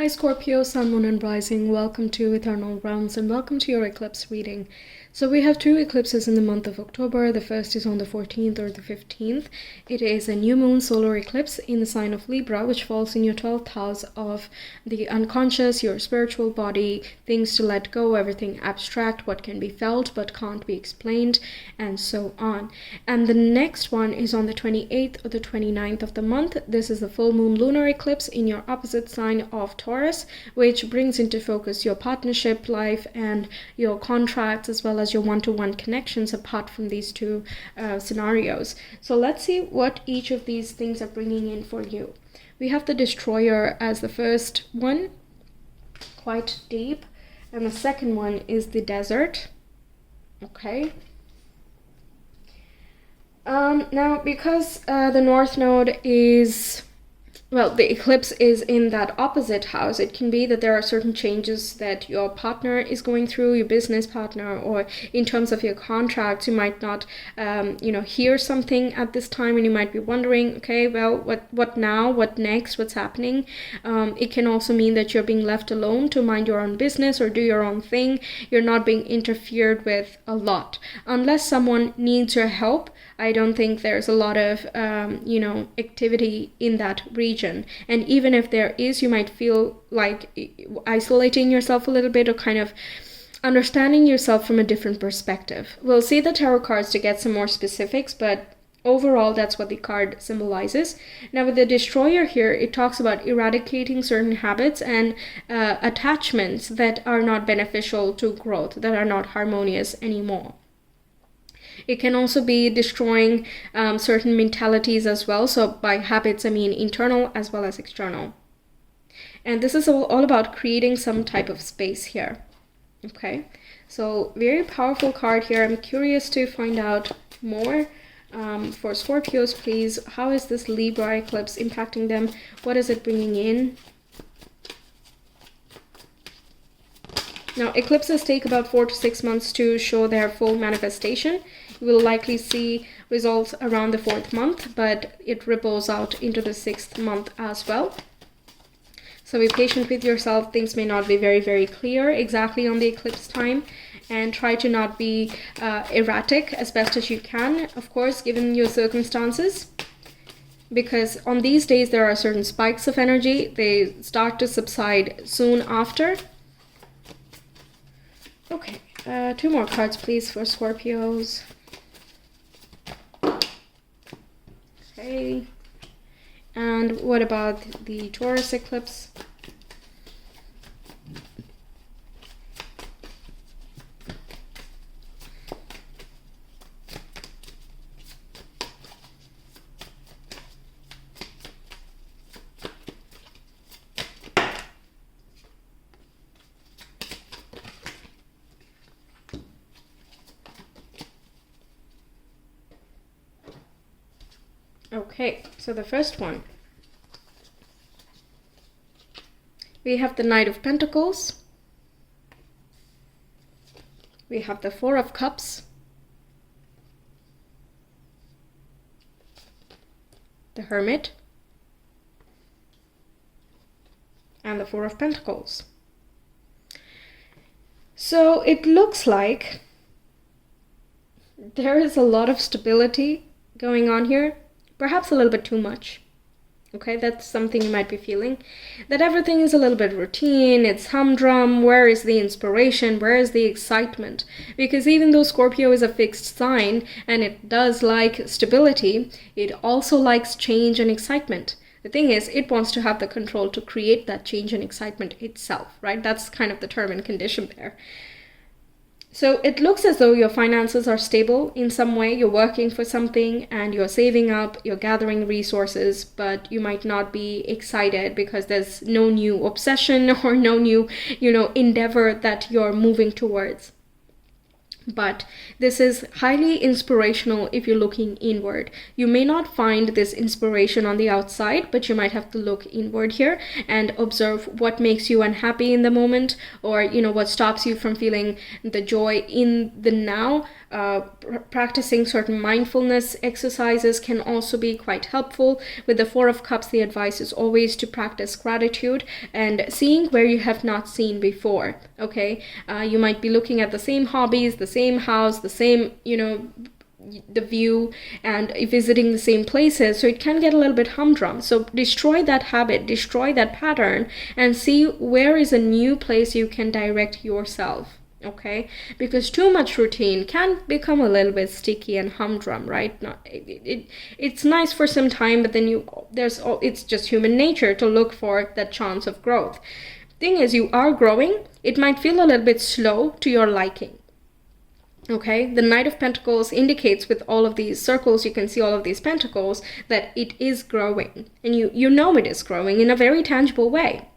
Hi Scorpio, Sun, Moon and Rising. Welcome to Ethernal Realms and welcome to your eclipse reading. So we have two eclipses in the month of October. The first is on the 14th or the 15th. It is a new moon solar eclipse in the sign of Libra, which falls in your 12th house of the unconscious, your spiritual body, things to let go, everything abstract, what can be felt but can't be explained, and so on. And the next one is on the 28th or the 29th of the month. This is the full moon lunar eclipse in your opposite sign of Taurus, which brings into focus your partnership life and your contracts as well as your one-to-one connections apart from these two scenarios. So let's see what each of these things are bringing in for you. We have the Destroyer as the first one, quite deep, and the second one is the Desert. Okay. Now, because the North Node is, well, the eclipse is in that opposite house, it can be that there are certain changes that your partner is going through, your business partner, or in terms of your contracts, you might not, hear something at this time and you might be wondering, okay, well, what now, what next, what's happening? It can also mean that you're being left alone to mind your own business or do your own thing. You're not being interfered with a lot. Unless someone needs your help, I don't think there's a lot of, activity in that region. And even if there is, you might feel like isolating yourself a little bit or kind of understanding yourself from a different perspective. We'll see the tarot cards to get some more specifics, but overall, that's what the card symbolizes. Now, with the Destroyer here, it talks about eradicating certain habits and attachments that are not beneficial to growth, that are not harmonious anymore. It can also be destroying certain mentalities as well. So by habits, I mean internal as well as external. And this is all about creating some type of space here. Okay, so very powerful card here. I'm curious to find out more. For Scorpios, please, how is this Libra eclipse impacting them? What is it bringing in? Now, eclipses take about 4 to 6 months to show their full manifestation. You will likely see results around the 4th month, but it ripples out into the 6th month as well. So be patient with yourself. Things may not be very, very clear exactly on the eclipse time, and try to not be erratic as best as you can, of course, given your circumstances. Because on these days, there are certain spikes of energy. They start to subside soon after. Okay, 2 more cards, please, for Scorpios. Okay, and what about the Taurus eclipse? Okay, so the first one, we have the Knight of Pentacles, we have the Four of Cups, the Hermit, and the Four of Pentacles. So it looks like there is a lot of stability going on here. Perhaps a little bit too much. Okay, that's something you might be feeling. That everything is a little bit routine, it's humdrum. Where is the inspiration? Where is the excitement? Because even though Scorpio is a fixed sign and it does like stability, it also likes change and excitement. The thing is, it wants to have the control to create that change and excitement itself, right? That's kind of the term and condition there. So it looks as though your finances are stable in some way. You're working for something and you're saving up, you're gathering resources, but you might not be excited because there's no new obsession or no new, endeavor that you're moving towards. But this is highly inspirational if you're looking inward. You may not find this inspiration on the outside, but you might have to look inward here and observe what makes you unhappy in the moment, or what stops you from feeling the joy in the now. Practicing certain mindfulness exercises can also be quite helpful. With the Four of Cups, the advice is always to practice gratitude and seeing where you have not seen before. Okay, you might be looking at the same hobbies, the same house, the same the view, and visiting the same places, so it can get a little bit humdrum. So destroy that habit, destroy that pattern, and see where is a new place you can direct yourself. Okay, because too much routine can become a little bit sticky and humdrum, right? It's nice for some time, but then it's just human nature to look for that chance of growth. Thing is, you are growing. It might feel a little bit slow to your liking. Okay, the Knight of Pentacles indicates, with all of these circles, you can see all of these pentacles, that it is growing, and you know it is growing in a very tangible way.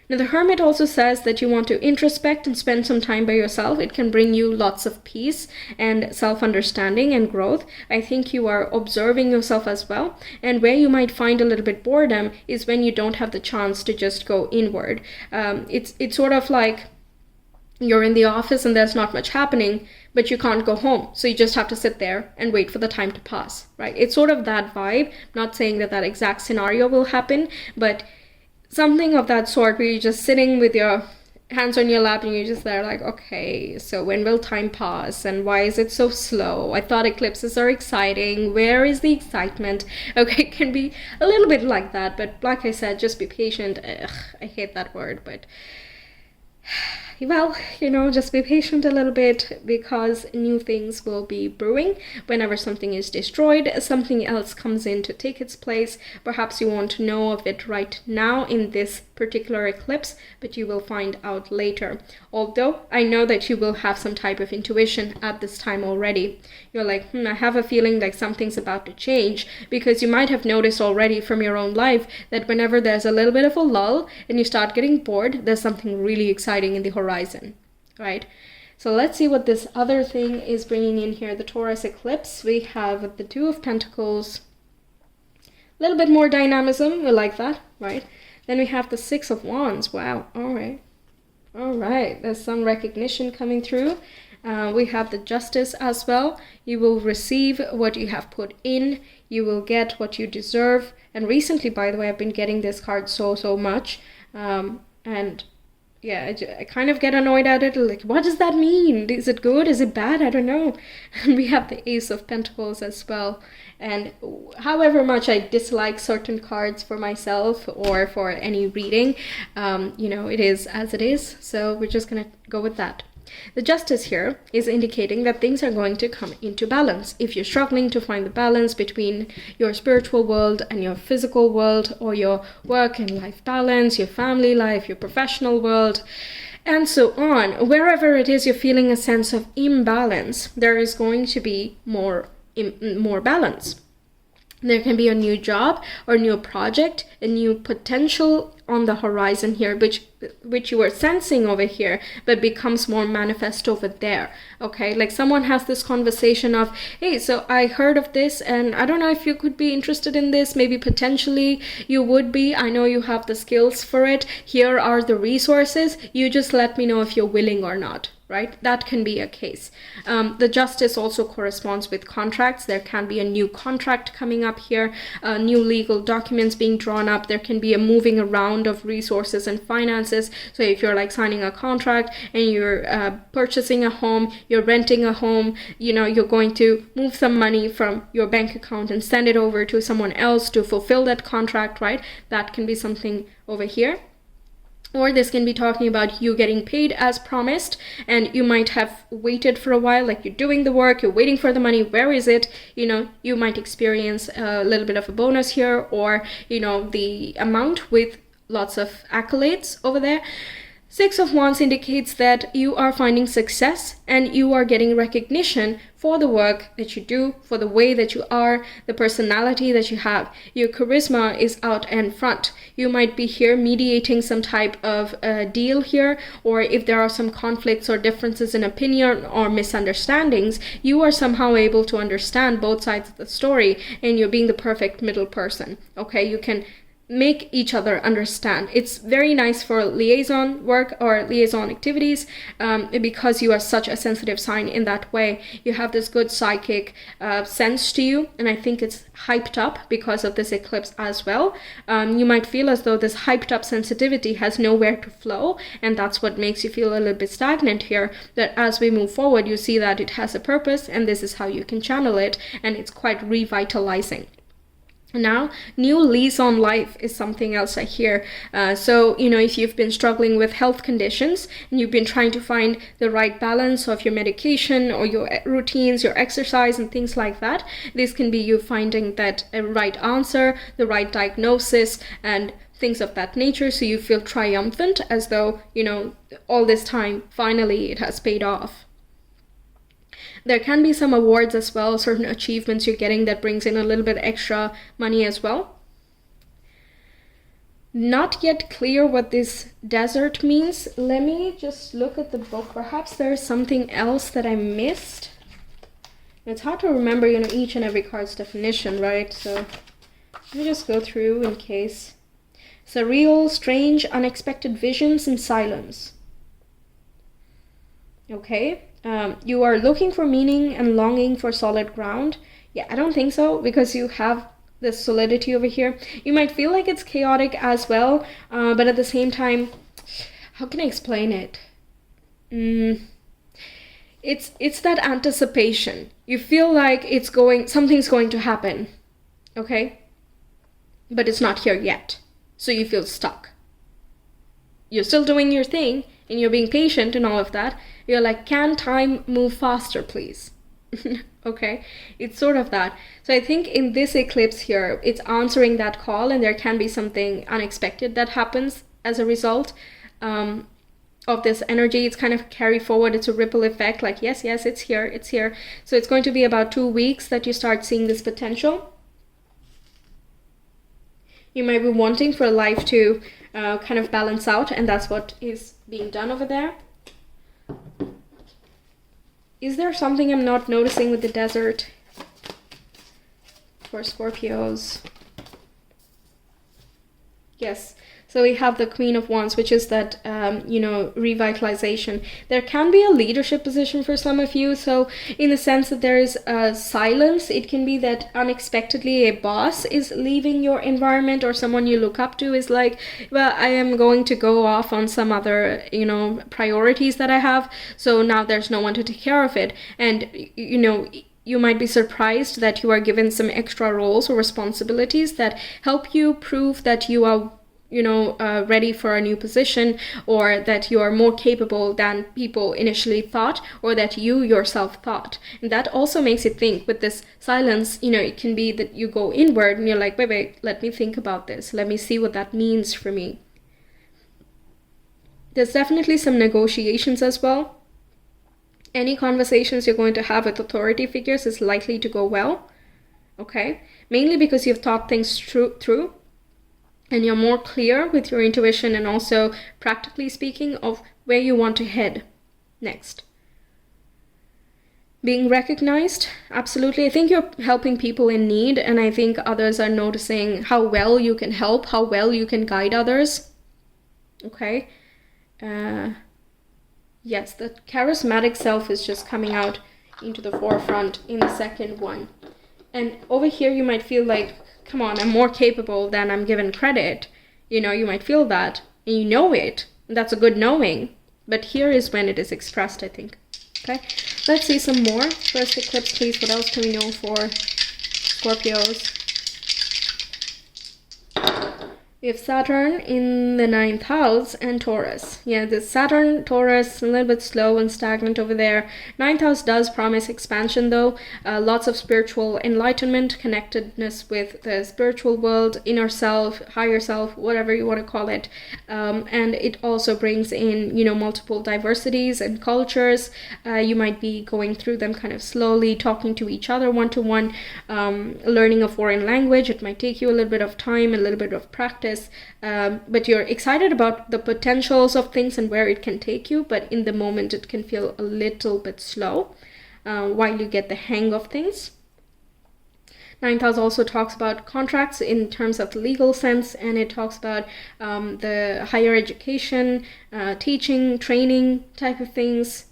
Now, the Hermit also says that you want to introspect and spend some time by yourself. It can bring you lots of peace and self-understanding and growth. I think you are observing yourself as well. And where you might find a little bit boredom is when you don't have the chance to just go inward. It's sort of like you're in the office and there's not much happening, but you can't go home. So you just have to sit there and wait for the time to pass, right? It's sort of that vibe. I'm not saying that exact scenario will happen, but something of that sort, where you're just sitting with your hands on your lap and you're just there like, okay, so when will time pass and why is it so slow? I thought eclipses are exciting. Where is the excitement? Okay, it can be a little bit like that, but like I said, just be patient. I hate that word, but well, just be patient a little bit, because new things will be brewing. Whenever something is destroyed, something else comes in to take its place. Perhaps you won't know of it right now in this particular eclipse, but you will find out later. Although I know that you will have some type of intuition at this time already. You're like, I have a feeling like something's about to change, because you might have noticed already from your own life that whenever there's a little bit of a lull and you start getting bored, there's something really exciting in the horizon, right? So let's see what this other thing is bringing in here. The Taurus eclipse, we have the Two of Pentacles, a little bit more dynamism, we like that, right? Then we have the Six of Wands. Wow, all right, there's some recognition coming through. We have the Justice as well. You will receive what you have put in. You will get what you deserve. And recently, by the way, I've been getting this card so much. And yeah, I kind of get annoyed at it. Like, what does that mean? Is it good? Is it bad? I don't know. And we have the Ace of Pentacles as well. And however much I dislike certain cards for myself or for any reading, it is as it is. So we're just going to go with that. The Justice here is indicating that things are going to come into balance. If you're struggling to find the balance between your spiritual world and your physical world, or your work and life balance, your family life, your professional world, and so on, wherever it is you're feeling a sense of imbalance, there is going to be more balance. There can be a new job or a new project, a new potential on the horizon here, which you are sensing over here, but becomes more manifest over there. Okay, like someone has this conversation of, hey, so I heard of this and I don't know if you could be interested in this. Maybe potentially you would be. I know you have the skills for it. Here are the resources. You just let me know if you're willing or not. Right? That can be a case. The Justice also corresponds with contracts. There can be a new contract coming up here, new legal documents being drawn up. There can be a moving around of resources and finances. So if you're like signing a contract and you're purchasing a home, you're renting a home, you're going to move some money from your bank account and send it over to someone else to fulfill that contract, right? That can be something over here. Or this can be talking about you getting paid as promised, and you might have waited for a while, like you're doing the work, you're waiting for the money, where is it? You might experience a little bit of a bonus here, or, the amount with lots of accolades over there. Six of Wands indicates that you are finding success and you are getting recognition for the work that you do, for the way that you are, the personality that you have. Your charisma is out and front. You might be here mediating some type of deal here, or if there are some conflicts or differences in opinion or misunderstandings, you are somehow able to understand both sides of the story and you're being the perfect middle person. Okay, you can make each other understand. It's very nice for liaison work or liaison activities because you are such a sensitive sign in that way. You have this good psychic sense to you, and I think it's hyped up because of this eclipse as well. You might feel as though this hyped up sensitivity has nowhere to flow, and that's what makes you feel a little bit stagnant here. That as we move forward, you see that it has a purpose, and this is how you can channel it, and it's quite revitalizing. Now, new lease on life is something else I hear. So, you know, if you've been struggling with health conditions and you've been trying to find the right balance of your medication or your routines, your exercise and things like that, this can be you finding that right answer, the right diagnosis and things of that nature. So you feel triumphant as though, you know, all this time, finally it has paid off. There can be some awards as well, certain achievements you're getting that brings in a little bit extra money as well. Not yet clear what this desert means. Let me just look at the book. Perhaps there's something else that I missed. It's hard to remember, you know, each and every card's definition, right? So let me just go through in case. Surreal, strange, unexpected visions and silence. Okay. You are looking for meaning and longing for solid ground. Yeah, I don't think so, because you have this solidity over here. You might feel like it's chaotic as well, but at the same time, how can I explain it? It's that anticipation. You feel like something's going to happen, okay? But it's not here yet, so you feel stuck. You're still doing your thing, and you're being patient and all of that. You're like, can time move faster, please? Okay, it's sort of that. So I think in this eclipse here, it's answering that call, and there can be something unexpected that happens as a result of this energy. It's kind of carry forward. It's a ripple effect, like, yes, it's here, it's here. So it's going to be about 2 weeks that you start seeing this potential. You might be wanting for life to kind of balance out, and that's what is being done over there. Is there something I'm not noticing with the desert for Scorpios? Yes. So we have the Queen of Wands, which is that, you know, revitalization. There can be a leadership position for some of you. So in the sense that there is silence, it can be that unexpectedly a boss is leaving your environment, or someone you look up to is like, well, I am going to go off on some other, you know, priorities that I have. So now there's no one to take care of it. And, you know, you might be surprised that you are given some extra roles or responsibilities that help you prove that you are, you know, ready for a new position, or that you are more capable than people initially thought, or that you yourself thought. And that also makes you think. With this silence, you know, it can be that you go inward and you're like, wait, let me think about this. Let me see what that means for me. There's definitely some negotiations as well. Any conversations you're going to have with authority figures is likely to go well. Okay? Mainly because you've thought things through. And you're more clear with your intuition, and also practically speaking of where you want to head next. Being recognized, absolutely. I think you're helping people in need, and I think others are noticing how well you can help, how well you can guide others. Okay. Yes, the charismatic self is just coming out into the forefront in the second one. And over here you might feel like, come on, I'm more capable than I'm given credit. You know, you might feel that, and you know it. And that's a good knowing. But here is when it is expressed, I think. Okay, let's see some more. First eclipse, please. What else can we know for Scorpios? We have Saturn in the 9th house and Taurus. Yeah, the Saturn, Taurus, a little bit slow and stagnant over there. 9th house does promise expansion though. Lots of spiritual enlightenment, connectedness with the spiritual world, inner self, higher self, whatever you want to call it. And it also brings in, multiple diversities and cultures. You might be going through them kind of slowly, talking to each other one-to-one, learning a foreign language. It might take you a little bit of time, a little bit of practice. But you're excited about the potentials of things and where it can take you, but in the moment it can feel a little bit slow while you get the hang of things. 9th house also talks about contracts in terms of the legal sense, and it talks about the higher education, teaching, training type of things.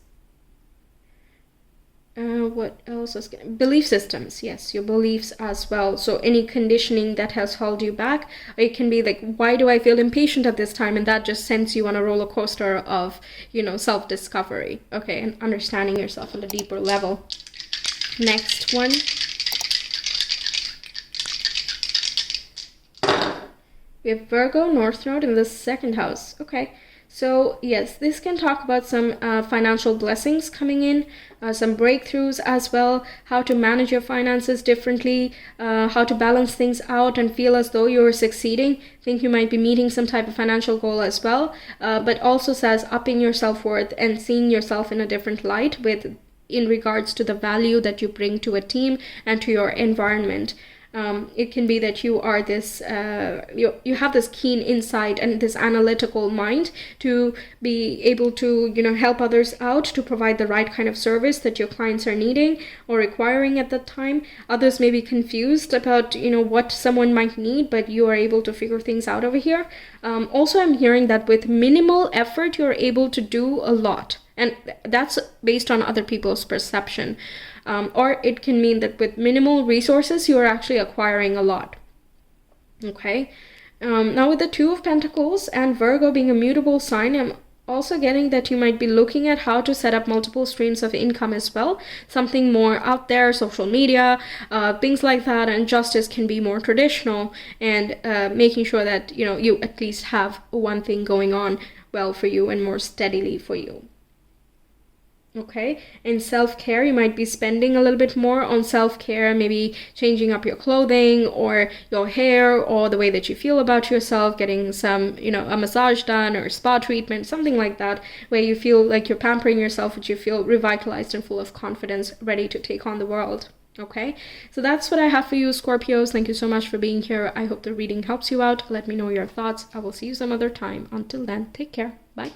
What else was belief systems? Yes, your beliefs as well. So any conditioning that has held you back, it can be like, why do I feel impatient at this time? And that just sends you on a roller coaster of, self-discovery. Okay, and understanding yourself on a deeper level. Next one. We have Virgo, North Node in the 2nd house. Okay. So yes, this can talk about some financial blessings coming in, some breakthroughs as well, how to manage your finances differently, how to balance things out and feel as though you're succeeding. Think you might be meeting some type of financial goal as well, but also says upping your self-worth and seeing yourself in a different light in regards to the value that you bring to a team and to your environment. It can be that you are this, you have this keen insight and this analytical mind to be able to, help others out, to provide the right kind of service that your clients are needing or requiring at that time. Others may be confused about, what someone might need, but you are able to figure things out over here. Also, I'm hearing that with minimal effort, you're able to do a lot. And that's based on other people's perception. Or it can mean that with minimal resources, you are actually acquiring a lot. Okay. Now with the 2 of Pentacles and Virgo being a mutable sign, I'm also getting that you might be looking at how to set up multiple streams of income as well. Something more out there, social media, things like that, and justice can be more traditional, and making sure that, you at least have one thing going on well for you and more steadily for you. Okay, in self-care, you might be spending a little bit more on self-care, maybe changing up your clothing or your hair or the way that you feel about yourself, getting some, a massage done or spa treatment, something like that, where you feel like you're pampering yourself, but you feel revitalized and full of confidence, ready to take on the world. Okay, so that's what I have for you, Scorpios. Thank you so much for being here. I hope the reading helps you out. Let me know your thoughts. I will see you some other time. Until then, take care. Bye.